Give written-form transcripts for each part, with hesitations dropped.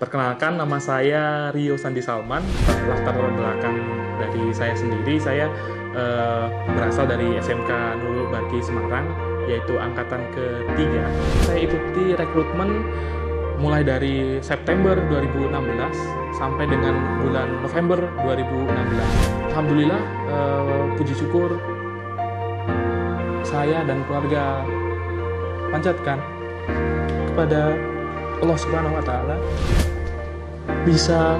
Perkenalkan, nama saya Rio Sandi Salman. Latar belakang dari saya sendiri, saya berasal dari SMK Nurul Barki Semarang, yaitu angkatan ketiga. Saya ikuti rekrutmen mulai dari September 2016 sampai dengan bulan November 2016. Alhamdulillah, puji syukur saya dan keluarga panjatkan kepada Allah Subhanahu wa Ta'ala bisa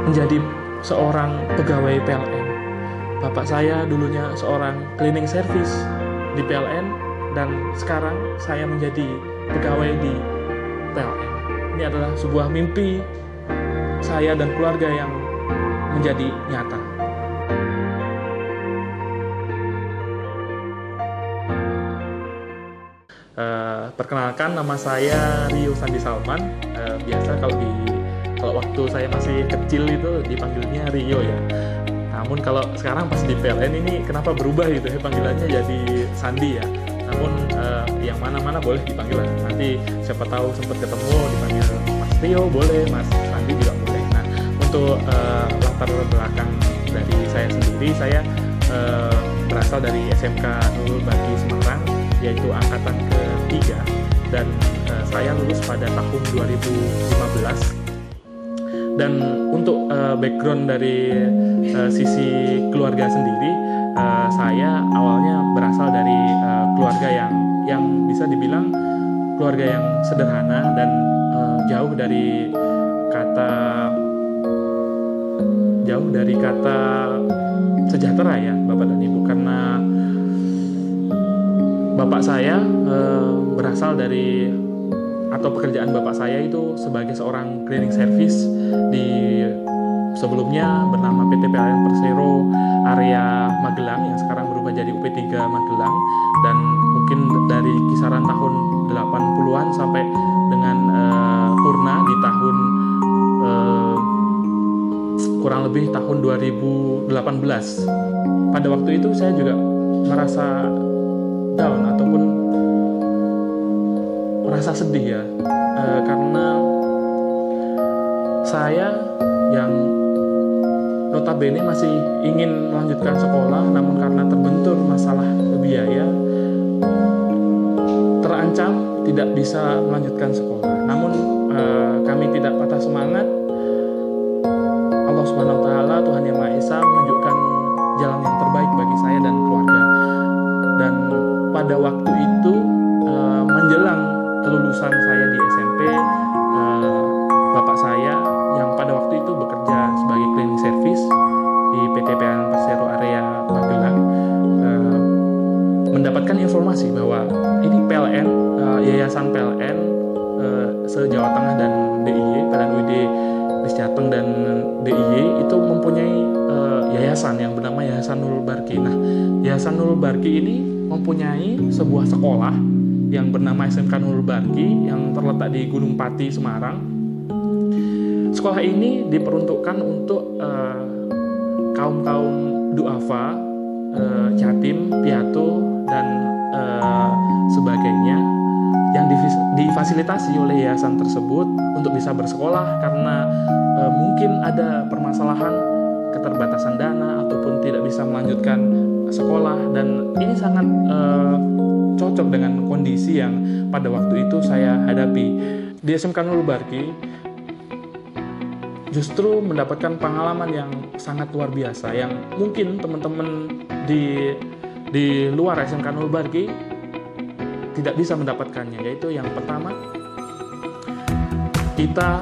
menjadi seorang pegawai PLN. Bapak saya dulunya seorang cleaning service di PLN dan sekarang saya menjadi pegawai di PLN. Ini adalah sebuah mimpi saya dan keluarga yang menjadi nyata. Perkenalkan, nama saya Rio Sandi Salman. Biasa kalau waktu saya masih kecil itu dipanggilnya Rio ya. Namun kalau sekarang pas di PLN ini kenapa berubah gitu ya, panggilannya jadi Sandi ya. Namun yang mana-mana boleh dipanggil lah. Nanti siapa tahu sempat ketemu dipanggil Mas Rio boleh, Mas Sandi juga boleh. Nah, untuk latar belakang dari saya sendiri, saya berasal dari SMK Nurul Barki Semarang, yaitu angkatan ketiga, dan saya lulus pada tahun 2015. Dan untuk background dari sisi keluarga sendiri, saya awalnya berasal dari keluarga yang bisa dibilang keluarga yang sederhana dan jauh dari kata sejahtera ya Bapak dan Ibu, karena Bapak saya berasal dari, atau pekerjaan Bapak saya itu sebagai seorang cleaning service di sebelumnya bernama PT PLN Persero area Magelang yang sekarang berubah jadi UP3 Magelang, dan mungkin dari kisaran tahun 80-an sampai dengan purna di tahun kurang lebih tahun 2018. Pada waktu itu saya juga merasa down ataupun merasa sedih ya, karena saya yang notabene masih ingin melanjutkan sekolah, namun karena terbentur masalah biaya terancam tidak bisa melanjutkan sekolah. Namun kami tidak patah semangat. Allah Subhanahu wa Ta'ala, Tuhan Yang Maha Esa, menunjukkan jalan yang terbaik bagi saya dan keluarga. Dan pada waktu itu menjelang kelulusan saya di SMP, bapak saya yang pada waktu itu bekerja sebagai cleaning service di PT PLN Persero area Magelang mendapatkan informasi bahwa ini PLN, Yayasan PLN se-Jawa Tengah dan DIY, PLN UID Jateng dan DIY itu mempunyai yayasan yang bernama Yayasan Nurul Barki. Nah, Yayasan Nurul Barki ini mempunyai sebuah sekolah yang bernama SMK Nurul Barki yang terletak di Gunung Pati, Semarang. Sekolah ini diperuntukkan untuk kaum-kaum duafa, yatim, piatu, dan sebagainya yang difasilitasi oleh yayasan tersebut untuk bisa bersekolah karena mungkin ada permasalahan keterbatasan dana ataupun tidak bisa melanjutkan sekolah, dan ini sangat cocok dengan kondisi yang pada waktu itu saya hadapi. Di SMK Nurul Barki justru mendapatkan pengalaman yang sangat luar biasa yang mungkin teman-teman di luar SMK Nurul Barki tidak bisa mendapatkannya, yaitu yang pertama, kita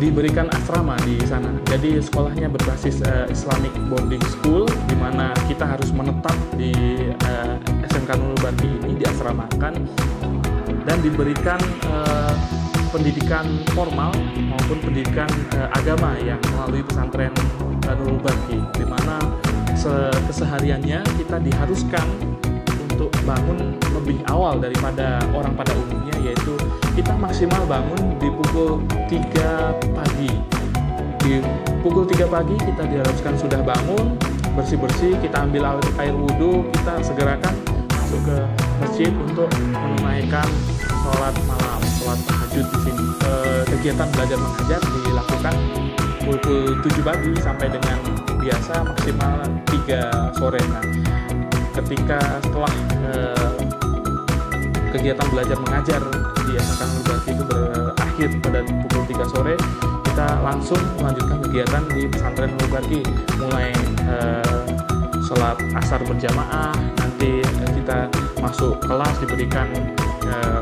diberikan asrama di sana. Jadi sekolahnya berbasis Islamic Boarding School, di mana kita harus menetap di SMK Nurul Barki ini, diasramakan dan diberikan pendidikan formal maupun pendidikan agama yang melalui pesantren Nurul Barki, di mana kesehariannya kita diharuskan untuk bangun lebih awal daripada orang pada umumnya, yaitu kita maksimal bangun di pukul 3 pagi. Di pukul 3 pagi kita diharuskan sudah bangun, bersih-bersih, kita ambil air wudhu, kita segerakan masuk ke masjid untuk menunaikan sholat malam, sholat tahajud di sini. Kegiatan belajar mengajar dilakukan pukul 7 pagi sampai dengan biasa maksimal 3 sore. Nah, ketika setelah kegiatan belajar mengajar di SMK Nurul Barki itu berakhir pada pukul 3 sore, kita langsung melanjutkan kegiatan di pesantren Nurul Barki, mulai sholat asar berjamaah, nanti kita masuk kelas diberikan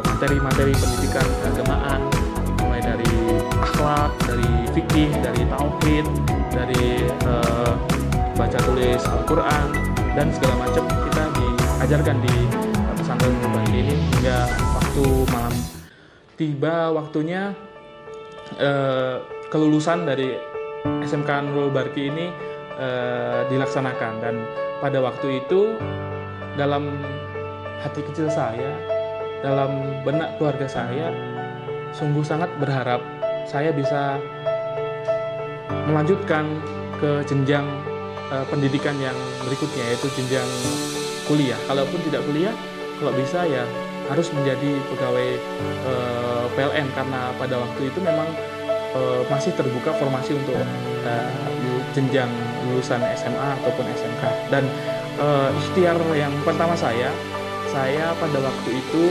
materi-materi pendidikan keagamaan, mulai dari akhlak, dari fikih, dari tauhid, dari baca tulis Al-Quran, dan segala macam kita diajarkan di pesantren Nurul Barki ini hingga waktu malam. Tiba waktunya kelulusan dari SMK Nurul Barki ini dilaksanakan, dan pada waktu itu dalam hati kecil saya, dalam benak keluarga saya, sungguh sangat berharap saya bisa melanjutkan ke jenjang pendidikan yang berikutnya, yaitu jenjang kuliah. Kalaupun tidak kuliah, kalau bisa ya harus menjadi pegawai PLN, karena pada waktu itu memang masih terbuka formasi untuk jenjang lulusan SMA ataupun SMK. Dan ikhtiar yang pertama saya pada waktu itu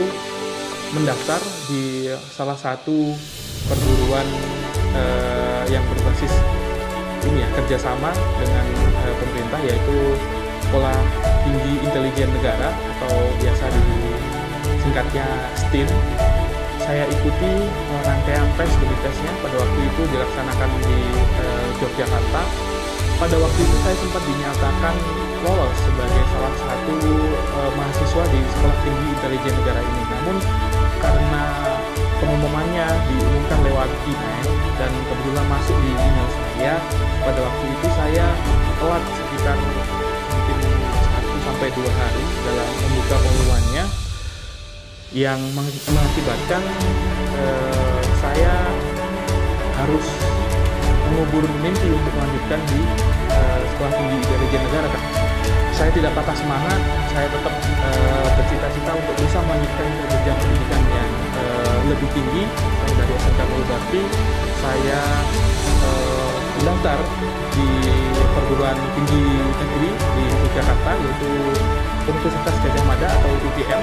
mendaftar di salah satu perguruan yang berbasis ini ya, kerjasama dengan pemerintah, yaitu Sekolah Tinggi Intelijen Negara atau biasa disingkatnya STIN. Saya ikuti rangkaian tes studi tesnya, pada waktu itu dilaksanakan di Yogyakarta. Pada waktu itu saya sempat dinyatakan lolos sebagai salah satu mahasiswa di Sekolah Tinggi Intelijen Negara ini. Namun karena pengumumannya diumumkan lewat email dan kebetulan masuk di email saya, pada waktu itu saya telat sekitar mungkin 1-2 hari dalam membuka pengumumannya, yang mengakibatkan saya harus mengubur mimpi untuk melanjutkan di Sekolah Tinggi Intelijen Negara. Saya tidak patah semangat, saya tetap bercita-cita untuk bisa melanjutkan ke jenjang pendidikan yang lebih tinggi. Dari SMK Nurul Barki, saya mendaftar di perguruan tinggi negeri di Yogyakarta, yaitu Universitas Gadjah Mada atau UGM.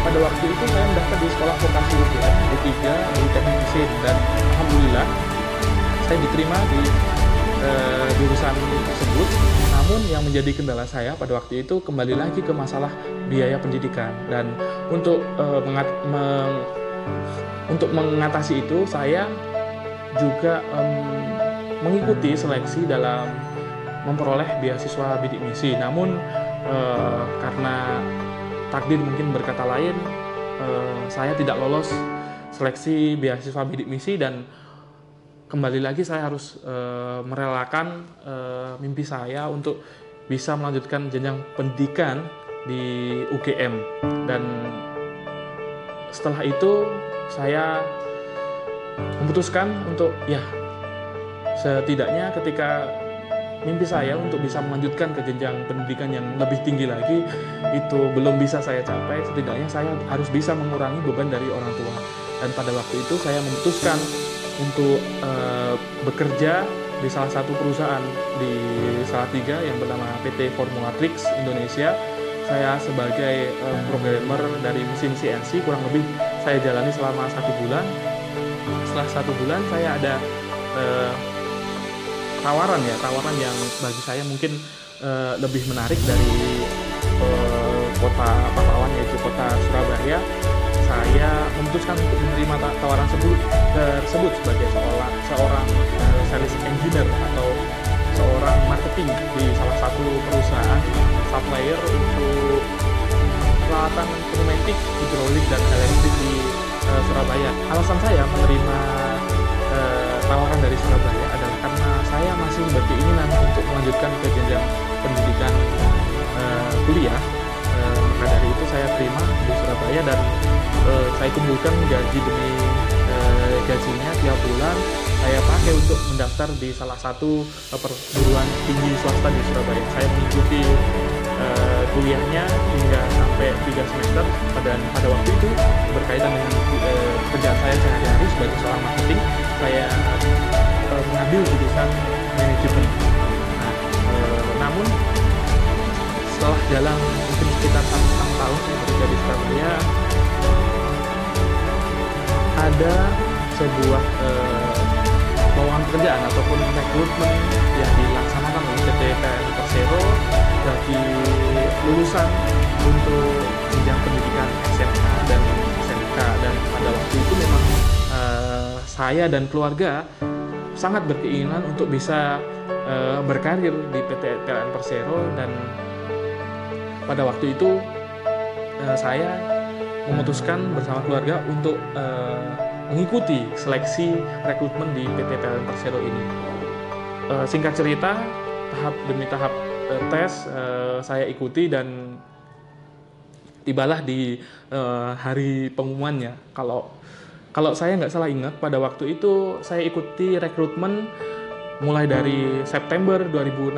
Pada waktu itu saya mendaftar di sekolah vokasi UGM D3 di Teknik Mesin, dan alhamdulillah saya diterima di jurusan tersebut. Namun yang menjadi kendala saya pada waktu itu kembali lagi ke masalah biaya pendidikan, dan untuk mengatasi itu saya juga mengikuti seleksi dalam memperoleh beasiswa bidik misi. Namun karena takdir mungkin berkata lain, saya tidak lolos seleksi beasiswa bidik misi, dan kembali lagi saya harus merelakan mimpi saya untuk bisa melanjutkan jenjang pendidikan di UGM. Dan setelah itu saya memutuskan untuk setidaknya ketika mimpi saya untuk bisa melanjutkan ke jenjang pendidikan yang lebih tinggi lagi itu belum bisa saya capai, setidaknya saya harus bisa mengurangi beban dari orang tua. Dan pada waktu itu saya memutuskan untuk bekerja di salah satu perusahaan di Salatiga yang bernama PT Formulatrix Indonesia. Saya sebagai programmer dari mesin CNC, kurang lebih saya jalani selama 1 bulan. Setelah 1 bulan saya ada tawaran yang bagi saya mungkin lebih menarik dari kota pahlawan, yaitu kota Surabaya. Saya memutuskan untuk menerima tawaran tersebut sebagai seorang sales engineer atau seorang marketing di salah satu perusahaan supplier untuk peralatan pneumatik, hidrolik, dan elektrik di Surabaya. Alasan saya menerima tawaran dari Surabaya adalah karena saya masih berkeinginan untuk melanjutkan ke jenjang pendidikan kuliah. Maka dari itu saya terima di Surabaya, dan saya kumpulkan gaji demi gajinya tiap bulan saya pakai untuk mendaftar di salah satu perguruan tinggi swasta di Surabaya. Saya mengikuti kuliahnya hingga sampai 3 semester. Pada waktu itu berkaitan dengan kerjaan saya sehari-hari sebagai seorang marketing, saya mengambil jurusan manajemen. Nah, namun setelah jalan mungkin sekitar 1 tahun saya bekerja di Surabaya, ada sebuah lowongan pekerjaan ataupun rekrutmen yang dilaksanakan oleh PT PLN Persero bagi lulusan untuk jenjang pendidikan SMA dan SMK. Dan pada waktu itu memang saya dan keluarga sangat berkeinginan untuk bisa berkarir di PT PLN Persero, dan pada waktu itu saya memutuskan bersama keluarga untuk mengikuti seleksi rekrutmen di PT PLN Persero ini. Singkat cerita, tahap demi tahap tes saya ikuti, dan tibalah di hari pengumumannya. Kalau saya nggak salah ingat, pada waktu itu saya ikuti rekrutmen mulai dari September 2016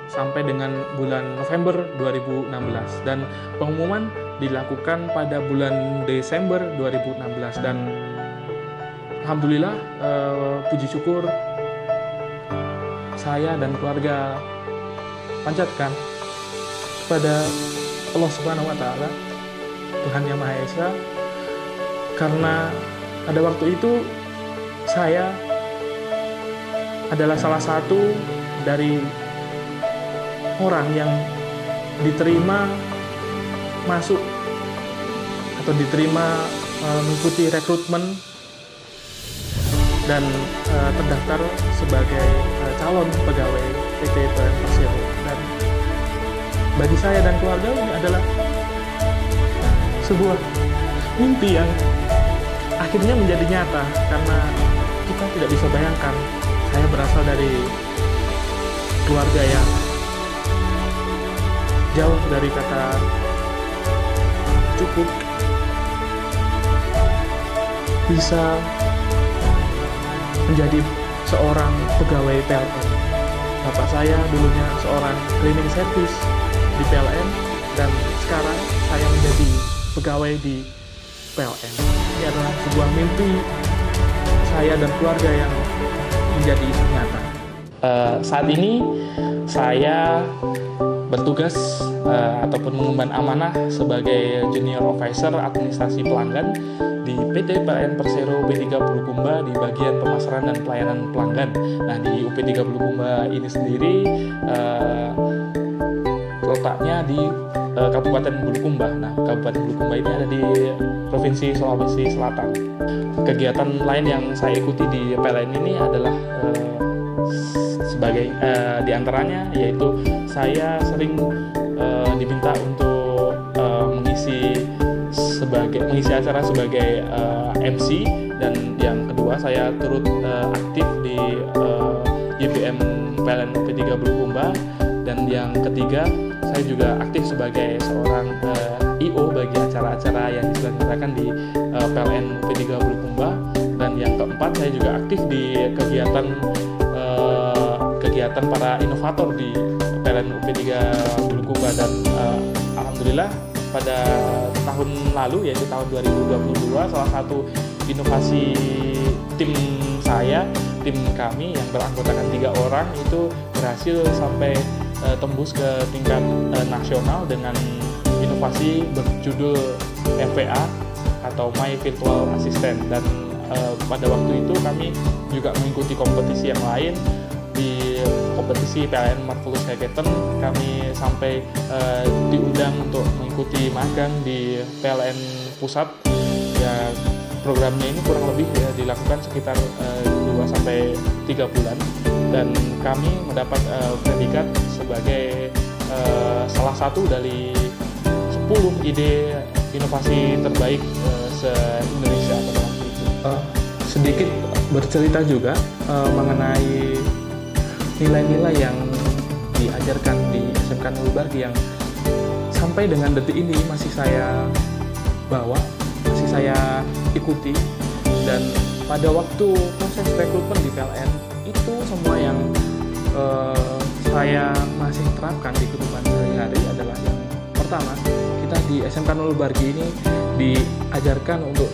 sampai dengan bulan November 2016, dan pengumuman dilakukan pada bulan Desember 2016. Dan alhamdulillah, puji syukur saya dan keluarga panjatkan kepada Allah Subhanahu wa Ta'ala, Tuhan Yang Maha Esa, karena pada waktu itu saya adalah salah satu dari orang yang diterima masuk atau diterima mengikuti rekrutmen dan terdaftar sebagai calon pegawai PT PLN Persero. Dan bagi saya dan keluarga ini adalah sebuah mimpi yang akhirnya menjadi nyata, karena kita tidak bisa bayangkan, saya berasal dari keluarga yang jauh dari kata cukup, bisa menjadi seorang pegawai PLN. Bapak saya dulunya seorang cleaning service di PLN, dan sekarang saya menjadi pegawai di PLN. Ini adalah sebuah mimpi saya dan keluarga yang menjadi nyata. Saat ini saya bertugas ataupun mengemban amanah sebagai Junior Officer Administrasi Pelanggan di PT PLN Persero UP3 Bulukumba di bagian pemasaran dan pelayanan pelanggan. Nah, di UP3 Bulukumba ini sendiri letaknya di Kabupaten Bulukumba. Nah, Kabupaten Bulukumba ini ada di Provinsi Sulawesi Selatan. Kegiatan lain yang saya ikuti di PLN ini adalah sebagai diantaranya yaitu saya sering diminta untuk mengisi acara sebagai MC, dan yang kedua saya turut aktif di YBM PLN UP3 Bulukumba, dan yang ketiga saya juga aktif sebagai seorang IO bagi acara-acara yang diselenggarakan di PLN UP3 Bulukumba, dan yang keempat saya juga aktif di kegiatan para inovator di PLN UP3 Bulukumba. Dan alhamdulillah pada tahun lalu, yaitu tahun 2022, salah satu inovasi tim kami yang beranggotakan 3 orang itu berhasil sampai tembus ke tingkat nasional dengan inovasi berjudul MVA atau My Virtual Assistant. Dan pada waktu itu kami juga mengikuti kompetisi yang lain. Di kompetisi PLN Marvelous Hackathon kami sampai diundang untuk mengikuti magang di PLN Pusat. Ya, programnya ini kurang lebih dilakukan sekitar 2-3 bulan, dan kami mendapat predikat sebagai salah satu dari 10 ide inovasi terbaik se-Indonesia pada waktu itu. Sedikit bercerita juga mengenai nilai-nilai yang diajarkan di SMK Nurul Bakti yang sampai dengan detik ini masih saya bawa, masih saya ikuti. Dan pada waktu proses rekrutmen di PLN itu semua yang saya masih terapkan di kehidupan sehari-hari adalah yang pertama, kita di SMK Nurul Bargi ini diajarkan untuk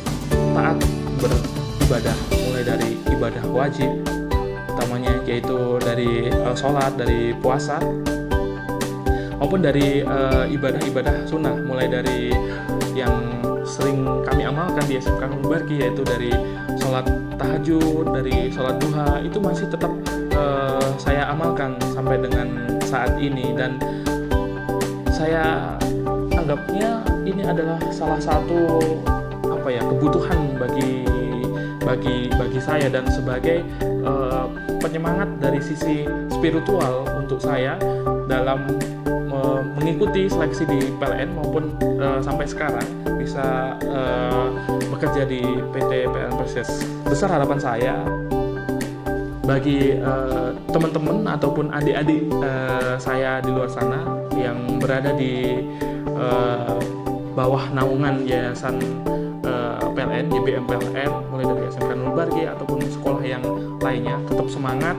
taat beribadah, mulai dari ibadah wajib utamanya yaitu dari sholat, dari puasa, maupun dari ibadah-ibadah sunnah, mulai dari yang sering kami amalkan di SMK Nurul Bargi yaitu dari sholat tahajud, dari sholat duha, itu masih tetap saya amalkan sampai dengan saat ini, dan saya anggapnya ini adalah salah satu kebutuhan bagi saya dan sebagai penyemangat dari sisi spiritual untuk saya dalam mengikuti seleksi di PLN maupun sampai sekarang bisa bekerja di PT PLN Persis. Besar harapan saya bagi teman-teman ataupun adik-adik saya di luar sana yang berada di bawah naungan Yayasan PLN, YBM PLN, mulai dari SMK Nurul Bargi ataupun sekolah yang lainnya, tetap semangat,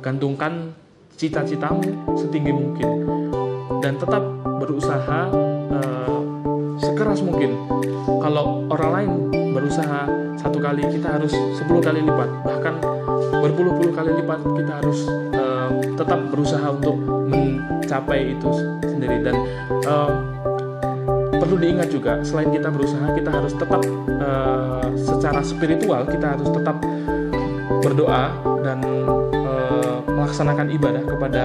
gantungkan cita-citamu setinggi mungkin, dan tetap berusaha sekeras mungkin. Kalau orang lain berusaha 1 kali, kita harus 10 kali lipat, bahkan berpuluh-puluh kali lipat. Kita harus tetap berusaha untuk mencapai itu sendiri. Dan perlu diingat juga, selain kita berusaha, kita harus tetap secara spiritual, kita harus tetap berdoa dan melaksanakan ibadah kepada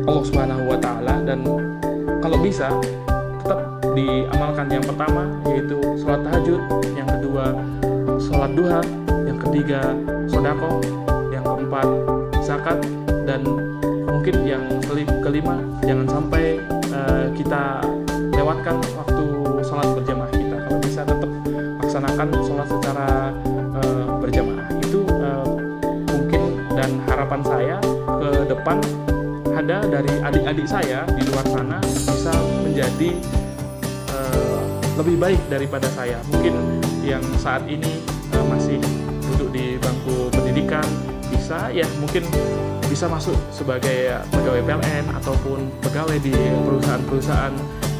Allah Subhanahu wa Ta'ala. Dan kalau bisa tetap diamalkan yang pertama yaitu sholat tahajud, yang kedua sholat duha, yang ketiga sodako, yang keempat zakat, dan mungkin yang kelima jangan sampai kita lewatkan waktu sholat berjamaah kita. Kalau bisa tetap laksanakan sholat secara berjamaah. Itu mungkin dan harapan saya ke depan ada dari adik-adik saya di luar sana bisa menjadi lebih baik daripada saya. Mungkin yang saat ini masih duduk di bangku pendidikan, bisa ya mungkin bisa masuk sebagai pegawai PLN ataupun pegawai di perusahaan-perusahaan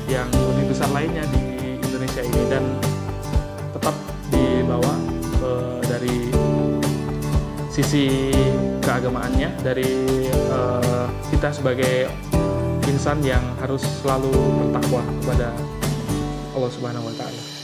yang lebih besar lainnya di Indonesia ini, dan tetap dibawa dari sisi keagamaannya, dari kita sebagai insan yang harus selalu bertakwa kepada Allah Subhanahu wa Ta'ala.